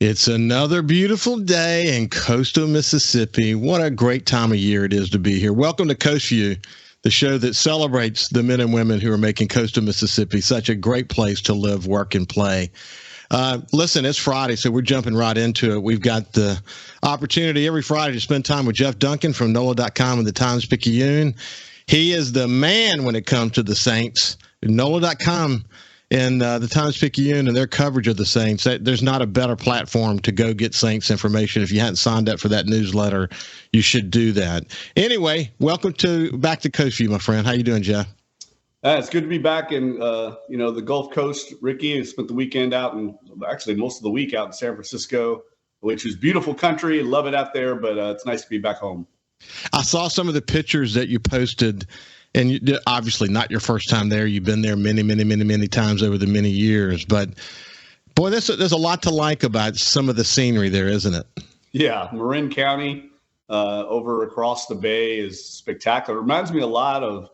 It's another beautiful day in coastal Mississippi. What a great time of year it is to be here. Welcome to Coast Vue, the show that celebrates the men and women who are making coastal Mississippi such a great place to live, work, and play. Listen, it's Friday, so we're jumping right into it. We've got the opportunity every Friday to spend time with Jeff Duncan from NOLA.com and the Times-Picayune. He is the man when it comes to the Saints. NOLA.com and the Times-Picayune and their coverage of the Saints. There's not a better platform to go get Saints information. If you hadn't signed up for that newsletter, you should do that. Anyway, welcome back to Coast Vue, my friend. How you doing, Jeff? It's good to be back in the Gulf Coast, Ricky. I spent the weekend out, and actually most of the week out in San Francisco, which is beautiful country. Love it out there, but it's nice to be back home. I saw some of the pictures that you posted. And obviously not your first time there. You've been there many, many, many, many times over the many years. But, boy, there's a lot to like about some of the scenery there, isn't it? Yeah, Marin County over across the bay is spectacular. It reminds me a lot of,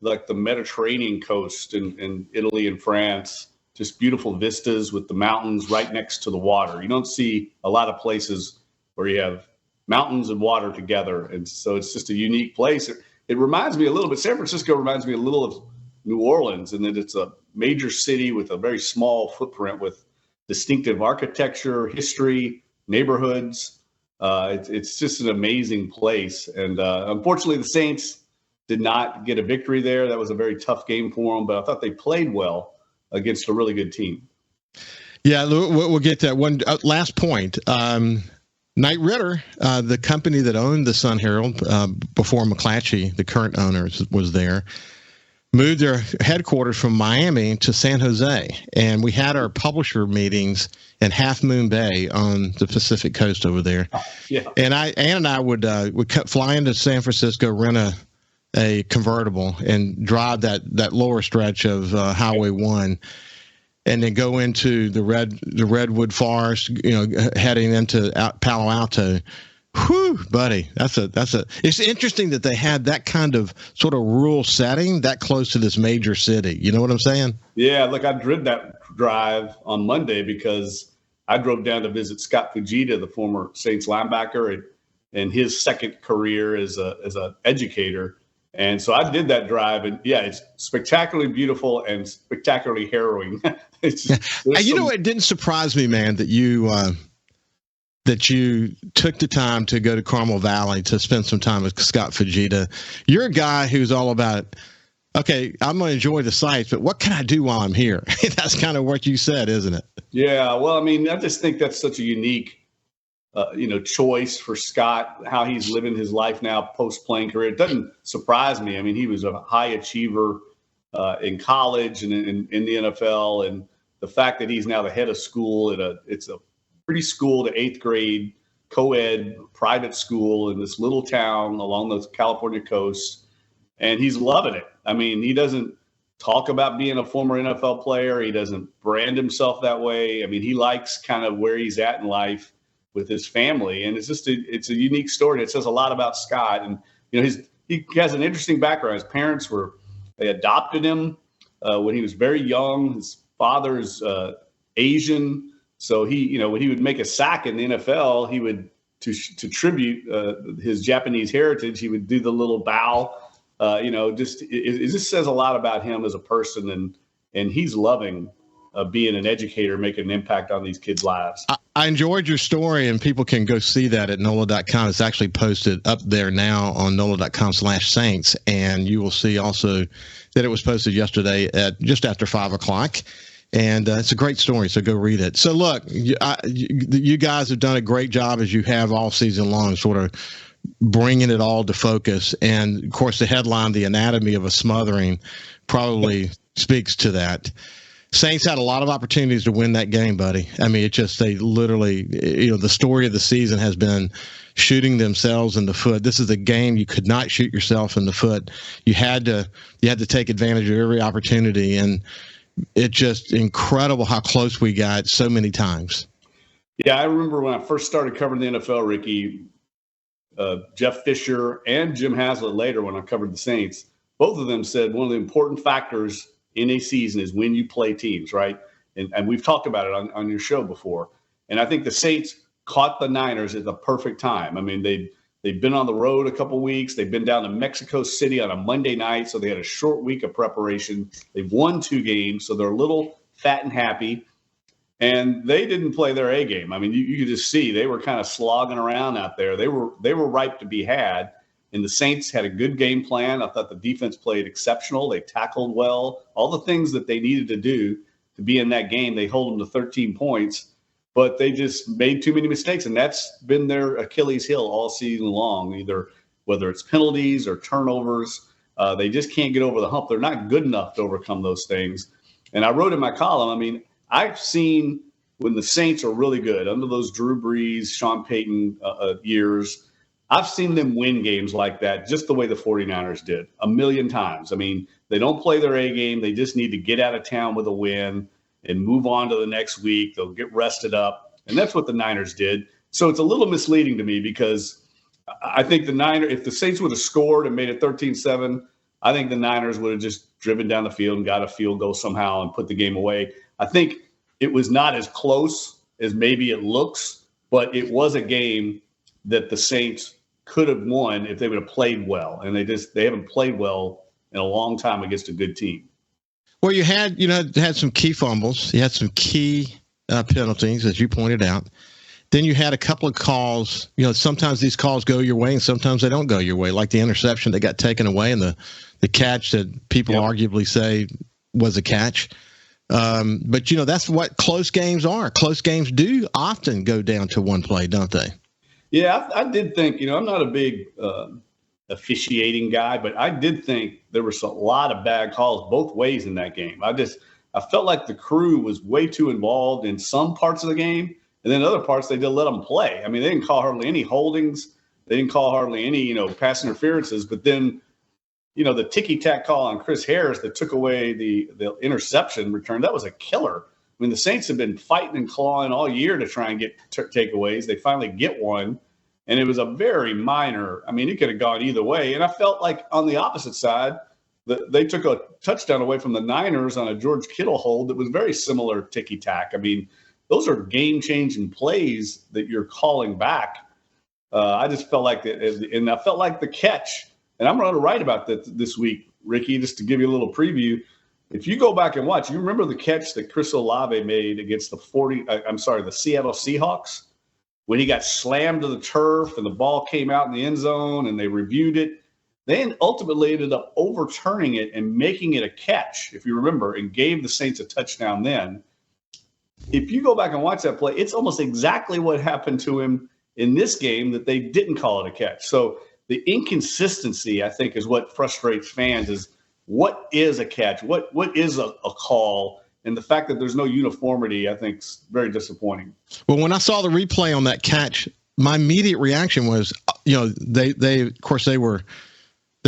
like, the Mediterranean coast in Italy and France. Just beautiful vistas with the mountains right next to the water. You don't see a lot of places where you have mountains and water together. And so it's just a unique place. It reminds me a little bit, San Francisco reminds me a little of New Orleans, in that it's a major city with a very small footprint with distinctive architecture, history, neighborhoods. It's just an amazing place. And unfortunately, the Saints did not get a victory there. That was a very tough game for them, but I thought they played well against a really good team. Yeah, we'll get that. One last point. Knight Ridder, the company that owned the Sun Herald before McClatchy, the current owner, was there, moved their headquarters from Miami to San Jose. And we had our publisher meetings in Half Moon Bay on the Pacific coast over there. Oh, yeah. And Ann and I would fly into San Francisco, rent a convertible, and drive that lower stretch of Highway 1. And then go into the redwood forest, heading into Palo Alto. Whew, buddy, it's interesting that they had that kind of sort of rural setting that close to this major city. You know what I'm saying? Yeah, look, I did that drive on Monday because I drove down to visit Scott Fujita, the former Saints linebacker, and his second career as a educator. And so I did that drive, and yeah, it's spectacularly beautiful and spectacularly harrowing. It didn't surprise me, man, that you took the time to go to Carmel Valley to spend some time with Scott Fujita. You're a guy who's all about, okay, I'm going to enjoy the sights, but what can I do while I'm here? That's kind of what you said, isn't it? Yeah, well, I mean, I just think that's such a unique choice for Scott, how he's living his life now post-playing career. It doesn't surprise me. I mean, he was a high achiever in college and in the NFL, and the fact that he's now the head of school it's a pretty school to 8th grade co-ed private school in this little town along the California coast, and he's loving it. I mean, he doesn't talk about being a former NFL player. He doesn't brand himself that way. I mean, he likes kind of where he's at in life with his family, and it's a unique story. It says a lot about Scott, and he has an interesting background. His parents they adopted him when he was very young. His father's Asian, so he when he would make a sack in the NFL, he would to tribute his Japanese heritage, he would do the little bow. It just says a lot about him as a person, and he's loving being an educator, making an impact on these kids' lives. I enjoyed your story, and people can go see that at NOLA.com. It's actually posted up there now on NOLA.com/Saints, and you will see also that it was posted yesterday at just after 5 o'clock. And it's a great story, so go read it. So, look, you guys have done a great job, as you have all season long, sort of bringing it all to focus. And, of course, the headline, The Anatomy of a Smothering, probably speaks to that. Saints had a lot of opportunities to win that game, buddy. I mean, they literally, the story of the season has been shooting themselves in the foot. This is a game you could not shoot yourself in the foot. You had to take advantage of every opportunity, and it's just incredible how close we got so many times. Yeah, I remember when I first started covering the NFL, Ricky, Jeff Fisher and Jim Haslett later when I covered the Saints, both of them said one of the important factors in a season is when you play teams, right? And we've talked about it on your show before. And I think the Saints caught the Niners at the perfect time. I mean, they've been on the road a couple weeks. They've been down to Mexico City on a Monday night, so they had a short week of preparation. They've won 2 games, so they're a little fat and happy. And they didn't play their A game. I mean, you could just see they were kind of slogging around out there. They were ripe to be had. And the Saints had a good game plan. I thought the defense played exceptional. They tackled well. All the things that they needed to do to be in that game, they hold them to 13 points. But they just made too many mistakes, and that's been their Achilles heel all season long, either whether it's penalties or turnovers. They just can't get over the hump. They're not good enough to overcome those things. And I wrote in my column, I mean, I've seen when the Saints are really good, under those Drew Brees, Sean Payton years, I've seen them win games like that just the way the 49ers did a million times. I mean, they don't play their A game. They just need to get out of town with a win and move on to the next week. They'll get rested up. And that's what the Niners did. So it's a little misleading to me because I think if the Saints would have scored and made it 13-7, I think the Niners would have just driven down the field and got a field goal somehow and put the game away. I think it was not as close as maybe it looks, but it was a game that the Saints could have won if they would have played well. And they haven't played well in a long time against a good team. Well, you had some key fumbles. You had some key penalties, as you pointed out. Then you had a couple of calls. Sometimes these calls go your way and sometimes they don't go your way, like the interception that got taken away and the catch that people arguably say was a catch. But, that's what close games are. Close games do often go down to one play, don't they? Yeah, I did think, I'm not a big officiating guy, but I did think there was a lot of bad calls both ways in that game. I felt like the crew was way too involved in some parts of the game, and then other parts they just let them play. I mean, they didn't call hardly any holdings. They didn't call hardly any, pass interferences. But then, the ticky-tack call on Chris Harris that took away the interception return, that was a killer. I mean, the Saints have been fighting and clawing all year to try and get takeaways. They finally get one, and it was a very minor. I mean, it could have gone either way. And I felt like on the opposite side, they took a touchdown away from the Niners on a George Kittle hold that was very similar ticky-tack. I mean, those are game-changing plays that you're calling back. I just felt like that, and I felt like the catch. And I'm going to write about that this week, Ricky, just to give you a little preview. If you go back and watch, you remember the catch that Chris Olave made against the Seattle Seahawks, when he got slammed to the turf and the ball came out in the end zone and they reviewed it. They ultimately ended up overturning it and making it a catch, if you remember, and gave the Saints a touchdown then. If you go back and watch that play, it's almost exactly what happened to him in this game that they didn't call it a catch. So the inconsistency, I think, is what frustrates fans is what is a catch? What is a call? And the fact that there's no uniformity, I think, is very disappointing. Well, when I saw the replay on that catch, my immediate reaction was, they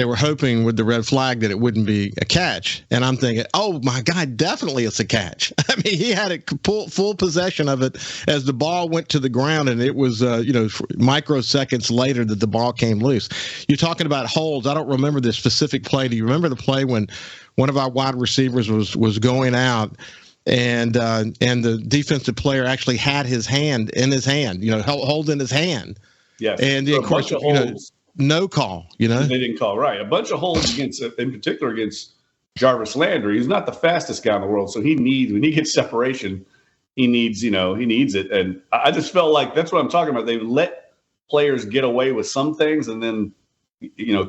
were hoping with the red flag that it wouldn't be a catch. And I'm thinking, oh, my God, definitely it's a catch. I mean, he had full possession of it as the ball went to the ground, and it was, microseconds later that the ball came loose. You're talking about holds. I don't remember the specific play. Do you remember the play when one of our wide receivers was going out and the defensive player actually had his hand in his hand, holding his hand? Yes. And of course, no call, They didn't call, right. A bunch of holds in particular against Jarvis Landry. He's not the fastest guy in the world, so when he gets separation, he needs it. And I just felt like that's what I'm talking about. They let players get away with some things and then,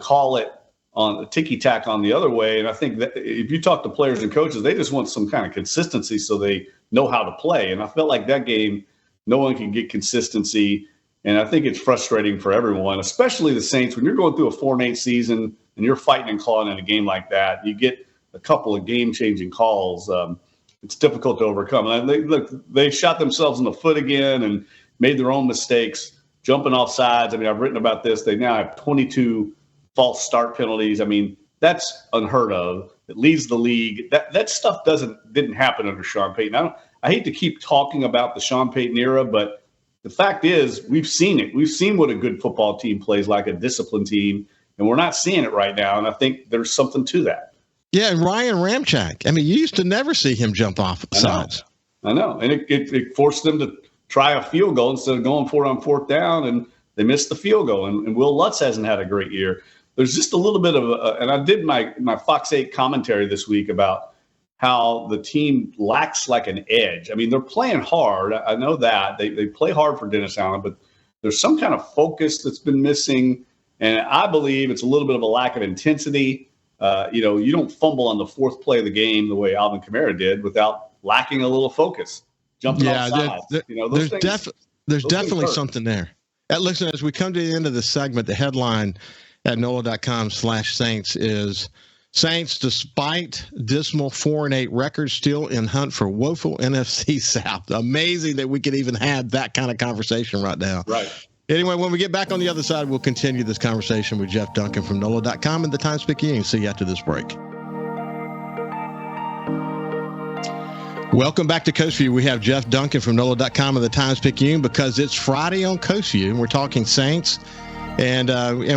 call it on a ticky-tack on the other way. And I think that if you talk to players and coaches, they just want some kind of consistency so they know how to play. And I felt like that game, no one can get consistency. And I think it's frustrating for everyone, especially the Saints. When you're going through a 4-8 season and you're fighting and clawing in a game like that, you get a couple of game-changing calls. It's difficult to overcome. And they shot themselves in the foot again and made their own mistakes, jumping off sides. I mean, I've written about this. They now have 22 false start penalties. I mean, that's unheard of. It leads the league. That stuff didn't happen under Sean Payton. I hate to keep talking about the Sean Payton era, but the fact is, we've seen it. We've seen what a good football team plays like, a disciplined team, and we're not seeing it right now. And I think there's something to that. Yeah, and Ryan Ramczyk. I mean, you used to never see him jump off sides. I know. And it forced them to try a field goal instead of going for it on fourth down, and they missed the field goal. And Will Lutz hasn't had a great year. There's just a little bit of and I did my Fox 8 commentary this week about how the team lacks like an edge. I mean, they're playing hard. I know that. They play hard for Dennis Allen, but there's some kind of focus that's been missing. And I believe it's a little bit of a lack of intensity. You don't fumble on the fourth play of the game the way Alvin Kamara did without lacking a little focus, jumping off sides. There's definitely something there. Listen, as we come to the end of the segment, the headline at NOLA.com/Saints is Saints, despite dismal 4-8 records, still in hunt for woeful NFC South. Amazing that we could even have that kind of conversation right now. Right. Anyway, when we get back on the other side, we'll continue this conversation with Jeff Duncan from NOLA.com and the Times-Picayune. See you after this break. Welcome back to Coast Vue. We have Jeff Duncan from NOLA.com and the Times-Picayune because it's Friday on Coast Vue, and we're talking Saints. And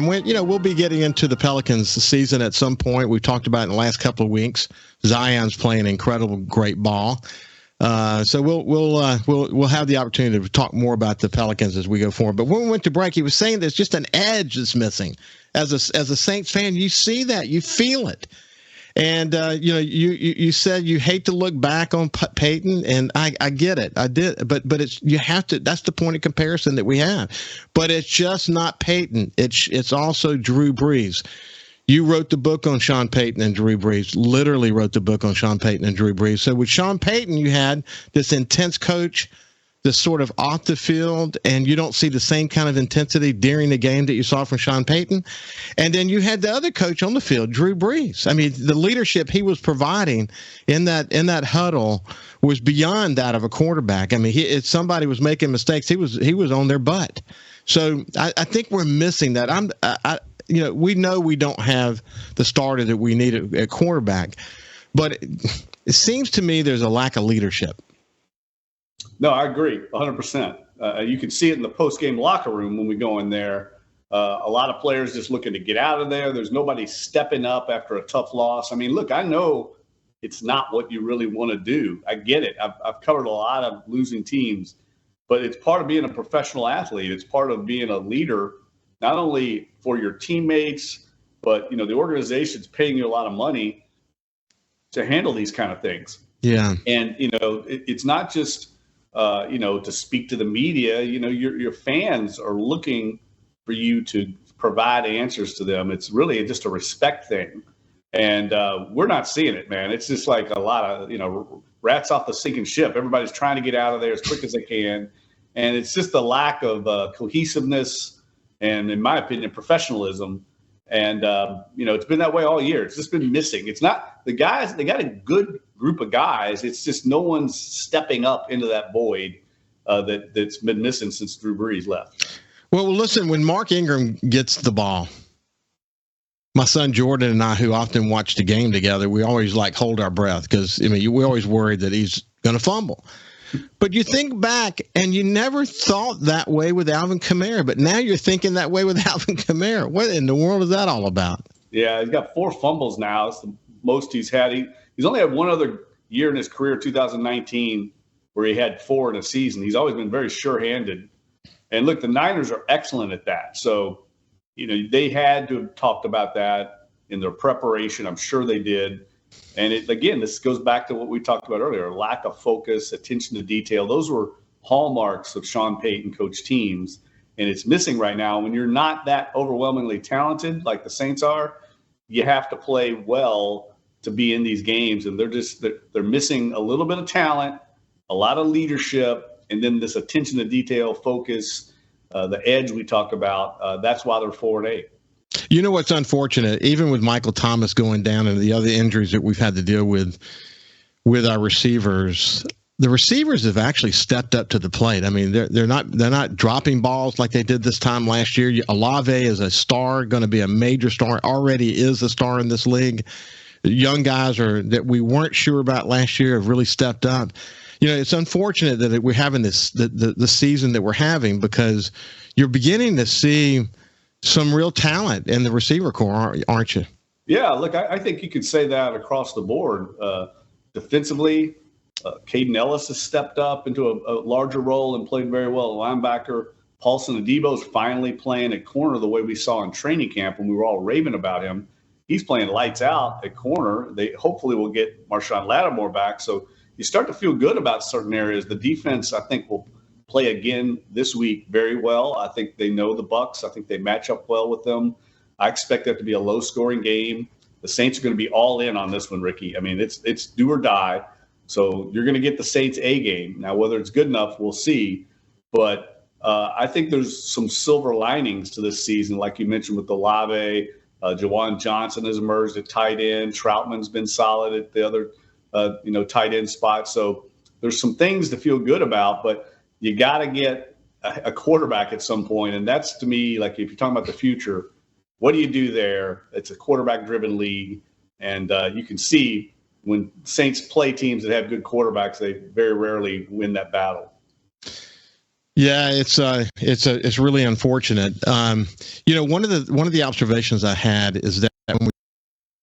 when, we'll be getting into the Pelicans season at some point. We've talked about it in the last couple of weeks. Zion's playing incredible, great ball. So we'll have the opportunity to talk more about the Pelicans as we go forward. But when we went to break, he was saying there's just an edge that's missing. As a Saints fan, you see that, you feel it. And you said you hate to look back on Peyton, and I get it. I did, but it's you have to. That's the point of comparison that we have. But it's just not Peyton. It's also Drew Brees. You wrote the book on Sean Payton and Drew Brees. Literally wrote the book on Sean Payton and Drew Brees. So with Sean Payton, you had this intense coach, this sort of off the field, and you don't see the same kind of intensity during the game that you saw from Sean Payton. And then you had the other coach on the field, Drew Brees. I mean, the leadership he was providing in that huddle was beyond that of a quarterback. I mean, if somebody was making mistakes, he was on their butt. So I think we're missing that. We know we don't have the starter that we need at quarterback, but it seems to me there's a lack of leadership. No, I agree 100%. You can see it in the post-game locker room when we go in there. A lot of players just looking to get out of there. There's nobody stepping up after a tough loss. I mean, look, I know it's not what you really want to do. I get it. I've covered a lot of losing teams, but it's part of being a professional athlete. It's part of being a leader, not only for your teammates, but, the organization's paying you a lot of money to handle these kind of things. Yeah. And, it's not just – to speak to the media. Your fans are looking for you to provide answers to them. It's really just a respect thing. And we're not seeing it, man. It's just like a lot of, rats off the sinking ship. Everybody's trying to get out of there as quick as they can. And it's just a lack of cohesiveness and, in my opinion, professionalism. And, it's been that way all year. It's just been missing. It's not the guys. They got a good group of guys. It's just no one's stepping up into that void that's been missing since Drew Brees left. Well, listen, when Mark Ingram gets the ball, my son Jordan and I, who often watch the game together, we always hold our breath because, we always worried that he's going to fumble. But you think back, and you never thought that way with Alvin Kamara, but now you're thinking that way with Alvin Kamara. What in the world is that all about? Yeah, he's got 4 fumbles now. It's the most he's had. He's only had one other year in his career, 2019, where he had 4 in a season. He's always been very sure-handed. And look, the Niners are excellent at that. So, they had to have talked about that in their preparation. I'm sure they did. And this goes back to what we talked about earlier, lack of focus, attention to detail. Those were hallmarks of Sean Payton coach teams. And it's missing right now. When you're not that overwhelmingly talented like the Saints are, you have to play well to be in these games. And they're missing a little bit of talent, a lot of leadership, and then this attention to detail, focus, the edge we talked about. That's why they're 4-8. You know what's unfortunate, even with Michael Thomas going down and the other injuries that we've had to deal with our receivers, the receivers have actually stepped up to the plate. I mean, they're not dropping balls like they did this time last year. Olave is a star, going to be a major star, already is a star in this league. The young guys that we weren't sure about last year have really stepped up. It's unfortunate that we're having the season that we're having because you're beginning to see some real talent in the receiver corps, aren't you? Yeah, look, I think you could say that across the board. Defensively, Caden Ellis has stepped up into a larger role and played very well at linebacker. Paulson Adebo's finally playing at corner the way we saw in training camp when we were all raving about him. He's playing lights out at corner. They hopefully will get Marshawn Lattimore back. So you start to feel good about certain areas. The defense, I think, will play again this week very well. I think they know the Bucs. I think they match up well with them. I expect that to be a low-scoring game. The Saints are going to be all in on this one, Ricky. I mean, it's do or die. So you're going to get the Saints A game. Now, whether it's good enough, we'll see. But I think there's some silver linings to this season, like you mentioned with Olave. Jawan Johnson has emerged at tight end. Troutman's been solid at the other, tight end spot. So there's some things to feel good about, but you got to get a quarterback at some point. And that's, to me, like if you're talking about the future, what do you do there? It's a quarterback-driven league. And you can see when Saints play teams that have good quarterbacks, they very rarely win that battle. Yeah, it's really unfortunate. One of the observations I had is that when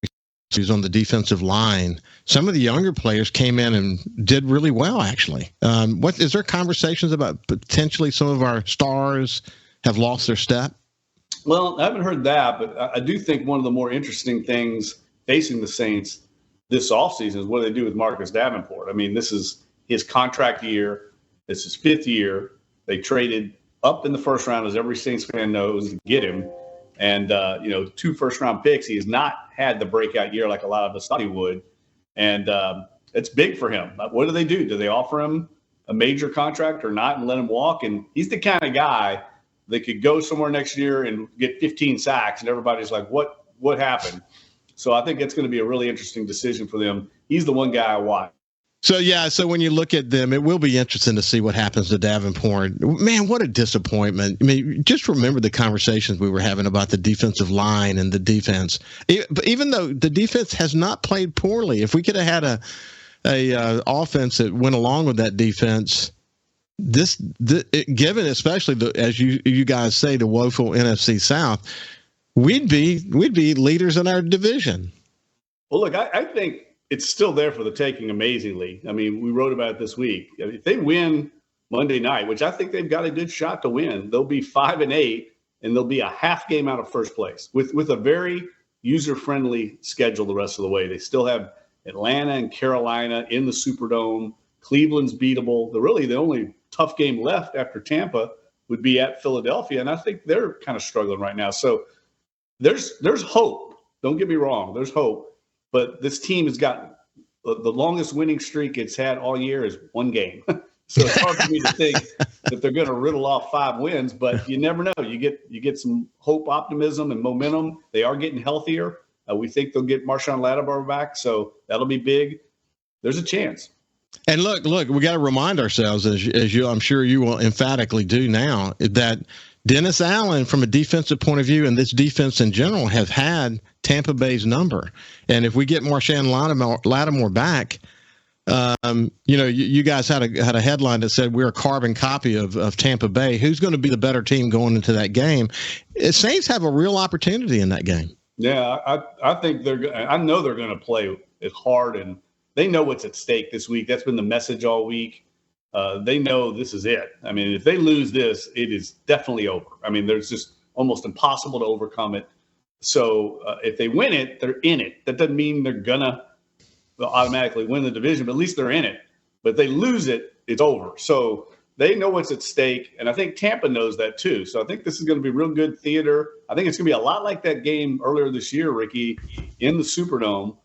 we was on the defensive line, some of the younger players came in and did really well. Actually, what is there conversations about potentially some of our stars have lost their step? Well, I haven't heard that, but I do think one of the more interesting things facing the Saints this offseason is what they do with Marcus Davenport. I mean, this is his contract year. It's his fifth year. They traded up in the first round, as every Saints fan knows, to get him. And, 2 first-round picks. He has not had the breakout year like a lot of us thought he would. And it's big for him. What do? Do they offer him a major contract or not and let him walk? And he's the kind of guy that could go somewhere next year and get 15 sacks, and everybody's like, what happened? So I think it's going to be a really interesting decision for them. He's the one guy I watch. So when you look at them, it will be interesting to see what happens to Davenport. Man, what a disappointment. I mean, just remember the conversations we were having about the defensive line and the defense. Even though the defense has not played poorly, if we could have had a offense that went along with that defense, given especially as you guys say, the woeful NFC South, we'd be leaders in our division. Well, look, I think it's still there for the taking amazingly. I mean, we wrote about it this week. If they win Monday night, which I think they've got a good shot to win, they'll be 5-8, and they'll be a half game out of first place with a very user-friendly schedule the rest of the way. They still have Atlanta and Carolina in the Superdome. Cleveland's beatable. The only tough game left after Tampa would be at Philadelphia, and I think they're kind of struggling right now. So there's hope. Don't get me wrong. There's hope. But this team has got the longest winning streak it's had all year is 1 game. So it's hard for me to think that they're going to riddle off 5 wins, but you never know. You get some hope, optimism, and momentum. They are getting healthier. We think they'll get Marshawn Lattimore back, so that'll be big. There's a chance. And look, we got to remind ourselves, as I'm sure you will emphatically do now, that Dennis Allen, from a defensive point of view, and this defense in general, have had Tampa Bay's number. And if we get Marshawn Lattimore back, you guys had a headline that said we're a carbon copy of Tampa Bay. Who's going to be the better team going into that game? Saints have a real opportunity in that game. Yeah, I think I know they're going to play it hard, and they know what's at stake this week. That's been the message all week. They know this is it. I mean, if they lose this, it is definitely over. I mean, there's just almost impossible to overcome it. So if they win it, they're in it. That doesn't mean they're going to automatically win the division, but at least they're in it. But if they lose it, it's over. So they know what's at stake, and I think Tampa knows that too. So I think this is going to be real good theater. I think it's going to be a lot like that game earlier this year, Ricky, in the Superdome.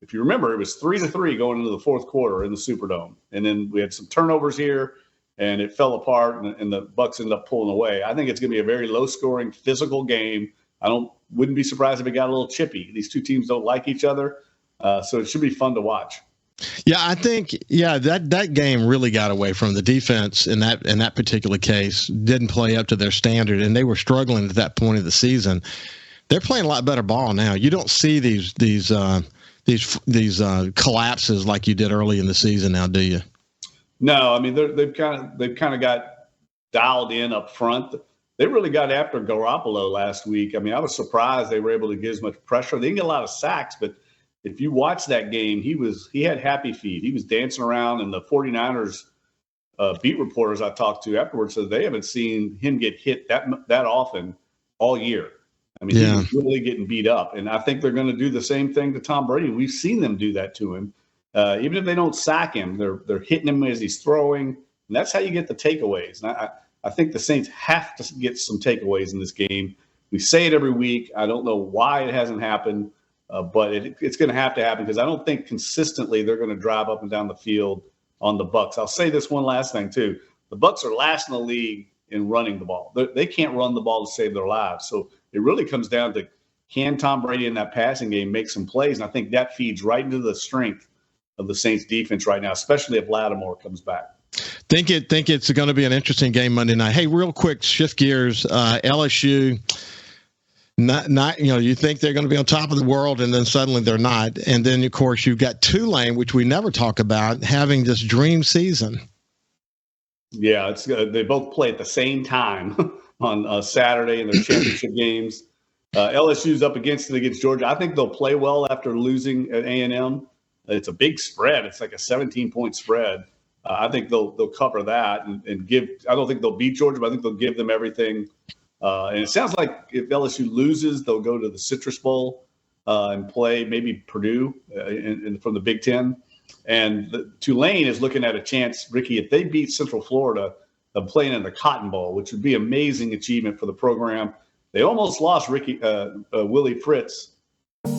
If you remember, it was 3-3 going into the fourth quarter in the Superdome. And then we had some turnovers here, and it fell apart, and the Bucs ended up pulling away. I think it's going to be a very low-scoring, physical game. Wouldn't be surprised if it got a little chippy. These two teams don't like each other, so it should be fun to watch. Yeah, I think that game really got away from the defense in that particular case. Didn't play up to their standard, and they were struggling at that point of the season. They're playing a lot better ball now. You don't see these collapses like you did early in the season now, do you? No, I mean they've kind of got dialed in up front. They really got after Garoppolo last week. I mean, I was surprised they were able to get as much pressure. They didn't get a lot of sacks, but if you watch that game, he had happy feet. He was dancing around, and the 49ers beat reporters I talked to afterwards said they haven't seen him get hit that often all year. I mean, he was really getting beat up, and I think they're going to do the same thing to Tom Brady. We've seen them do that to him. Even if they don't sack him, they're hitting him as he's throwing, and that's how you get the takeaways. And I think the Saints have to get some takeaways in this game. We say it every week. I don't know why it hasn't happened, but it's going to happen because I don't think consistently they're going to drive up and down the field on the Bucs. I'll say this one last thing too: the Bucs are last in the league in running the ball. They can't run the ball to save their lives. So it really comes down to, can Tom Brady in that passing game make some plays? And I think that feeds right into the strength of the Saints defense right now, especially if Lattimore comes back. Think it's going to be an interesting game Monday night. Hey, real quick, shift gears. LSU, not you think they're going to be on top of the world, and then suddenly they're not. And then of course you've got Tulane, which we never talk about, having this dream season. Yeah, it's they both play at the same time on Saturday in their championship games. LSU's up against Georgia. I think they'll play well after losing at A&M. It's a big spread. It's like a 17-point spread. I think they'll cover that and give. I don't think they'll beat Georgia, but I think they'll give them everything. And it sounds like if LSU loses, they'll go to the Citrus Bowl and play maybe Purdue from the Big Ten. And Tulane is looking at a chance, Ricky, if they beat Central Florida, of playing in the Cotton Bowl, which would be an amazing achievement for the program. They almost lost Willie Fritz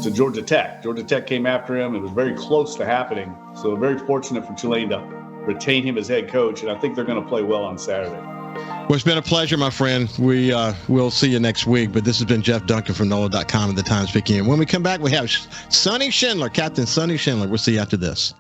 to Georgia Tech. Georgia Tech came after him. It was very close to happening. So very fortunate for Tulane to retain him as head coach, and I think they're going to play well on Saturday. Well, it's been a pleasure, my friend. We'll see you next week, but this has been Jeff Duncan from NOLA.com and the Times-Picayune. When we come back, we have Sonny Schindler, Captain Sonny Schindler. We'll see you after this.